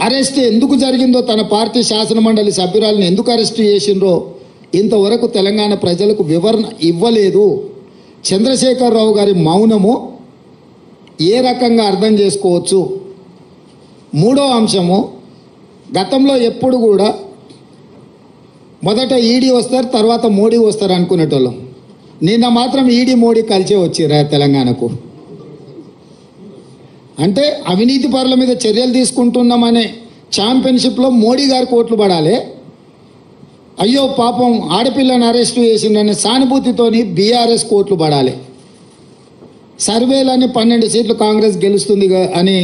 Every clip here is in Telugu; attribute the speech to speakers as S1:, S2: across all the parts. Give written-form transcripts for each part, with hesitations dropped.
S1: అరెస్ట్ ఎందుకు జరిగిందో, తన పార్టీ శాసనమండలి సభ్యురాలను ఎందుకు అరెస్ట్ చేసిండ్రో ఇంతవరకు తెలంగాణ ప్రజలకు వివరణ ఇవ్వలేదు. చంద్రశేఖరరావు గారి మౌనము ఏ రకంగా అర్థం చేసుకోవచ్చు? మూడో అంశము, గతంలో ఎప్పుడు కూడా మొదట ఈడీ వస్తారు, తర్వాత మోడీ వస్తారు అనుకునేటోళ్ళం. నిన్న మాత్రం ఈడీ మోడీ కలిసే వచ్చిరా తెలంగాణకు. అంటే అవినీతి పరుల మీద చర్యలు తీసుకుంటున్నామనే ఛాంపియన్షిప్లో మోడీ గారు కోట్లు పడాలి, అయ్యో పాపం ఆడపిల్లను అరెస్టు చేసిందనే సానుభూతితోని బీఆర్ఎస్ కోట్లు పడాలి. సర్వేలని 12 సీట్లు కాంగ్రెస్ గెలుస్తుంది అని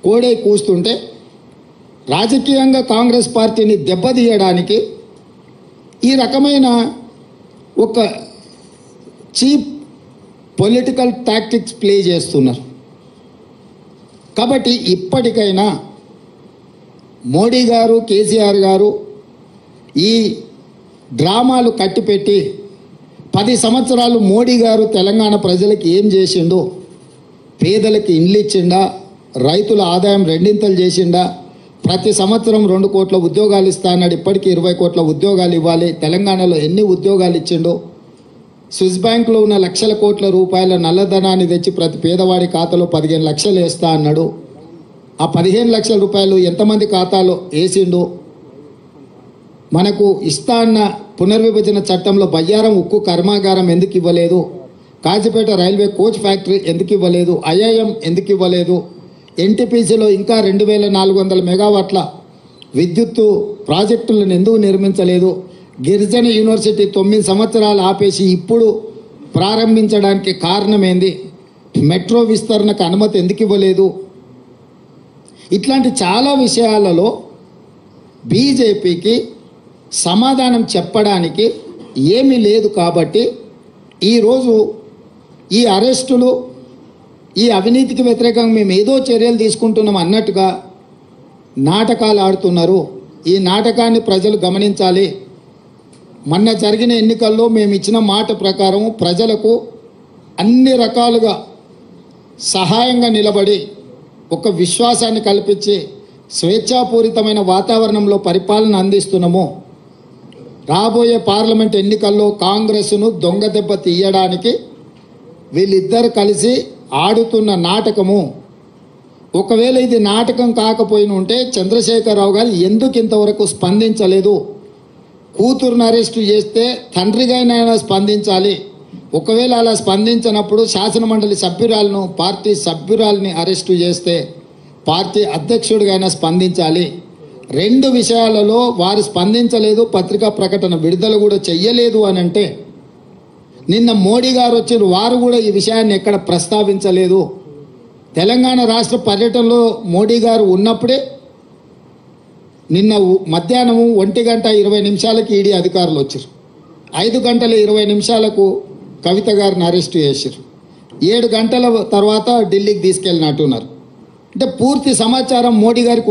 S1: కోడే కూస్తుంటే రాజకీయంగా కాంగ్రెస్ పార్టీని దెబ్బతీయడానికి ఈ రకమైన ఒక చీప్ పొలిటికల్ టాక్టిక్స్ ప్లే చేస్తున్నారు. కాబట్టి ఇప్పటికైనా మోడీ గారు, కేసీఆర్ గారు ఈ డ్రామాలు కట్టిపెట్టి 10 సంవత్సరాలు మోడీ గారు తెలంగాణ ప్రజలకు ఏం చేసిండో, పేదలకు ఇండ్లు ఇచ్చిండా, రైతుల ఆదాయం రెండింతలు చేసిండా, ప్రతి సంవత్సరం 2 కోట్ల ఉద్యోగాలు ఇస్తా అన్నాడు, ఇప్పటికీ 20 కోట్ల ఉద్యోగాలు ఇవ్వాలి, తెలంగాణలో ఎన్ని ఉద్యోగాలు ఇచ్చిండో, స్విస్ బ్యాంకులో ఉన్న లక్షల కోట్ల రూపాయల నల్లధనాన్ని తెచ్చి ప్రతి పేదవాడి ఖాతాలో 15 లక్షలు వేస్తా అన్నాడు. ఆ 15 లక్షల రూపాయలు ఎంతమంది ఖాతాలో వేసిండు? మనకు ఇస్తా అన్న పునర్విభజన చట్టంలో బయ్యారం ఉక్కు కర్మాగారం ఎందుకు ఇవ్వలేదు? కాజీపేట రైల్వే కోచ్ ఫ్యాక్టరీ ఎందుకు ఇవ్వలేదు? ఐఐఎం ఎందుకు ఇవ్వలేదు? ఎన్టీపీసీలో ఇంకా 2400 మెగావాట్ల విద్యుత్తు ప్రాజెక్టులను ఎందుకు నిర్మించలేదు? గిరిజన యూనివర్సిటీ 9 సంవత్సరాలు ఆపేసి ఇప్పుడు ప్రారంభించడానికి కారణమేంది? మెట్రో విస్తరణకు అనుమతి ఎందుకు ఇవ్వలేదు? ఇట్లాంటి చాలా విషయాలలో బీజేపీకి సమాధానం చెప్పడానికి ఏమీ లేదు. కాబట్టి ఈరోజు ఈ అరెస్టులు, ఈ అవినీతికి వ్యతిరేకంగా మేము ఏదో చర్యలు తీసుకుంటున్నాం అన్నట్టుగా నాటకాలు ఆడుతున్నారు. ఈ నాటకాన్ని ప్రజలు గమనించాలి. మొన్న జరిగిన ఎన్నికల్లో మేము ఇచ్చిన మాట ప్రకారం ప్రజలకు అన్ని రకాలుగా సహాయంగా నిలబడి ఒక విశ్వాసాన్ని కల్పించి స్వేచ్ఛాపూరితమైన వాతావరణంలో పరిపాలన అందిస్తున్నాము. రాబోయే పార్లమెంట్ ఎన్నికల్లో కాంగ్రెస్ను దొంగ దెబ్బ తీయడానికి వీళ్ళిద్దరు కలిసి ఆడుతున్న నాటకము. ఒకవేళ ఇది నాటకం కాకపోయిన ఉంటే చంద్రశేఖరరావు గారు ఎందుకు ఇంతవరకు స్పందించలేదు? కూతురును అరెస్టు చేస్తే తండ్రిగానైనా స్పందించాలి. ఒకవేళ అలా స్పందించినప్పుడు శాసనమండలి సభ్యురాలను, పార్టీ సభ్యురాలని అరెస్టు చేస్తే పార్టీ అధ్యక్షుడిగా స్పందించాలి. 2 విషయాలలో వారు స్పందించలేదు, పత్రికా ప్రకటన విడుదల కూడా చెయ్యలేదు అని అంటే, నిన్న మోడీ గారు వచ్చారు, వారు కూడా ఈ విషయాన్ని ఎక్కడ ప్రస్తావించలేదు. తెలంగాణ రాష్ట్ర పర్యటనలో మోడీ గారు ఉన్నప్పుడే నిన్న మధ్యాహ్నం 1:20 ఈడీ అధికారులు వచ్చారు. 5:20 కవిత గారిని అరెస్టు చేశారు. 7 గంటల తర్వాత ఢిల్లీకి తీసుకెళ్ళినట్టున్నారు. అంటే పూర్తి సమాచారం మోడీ గారికి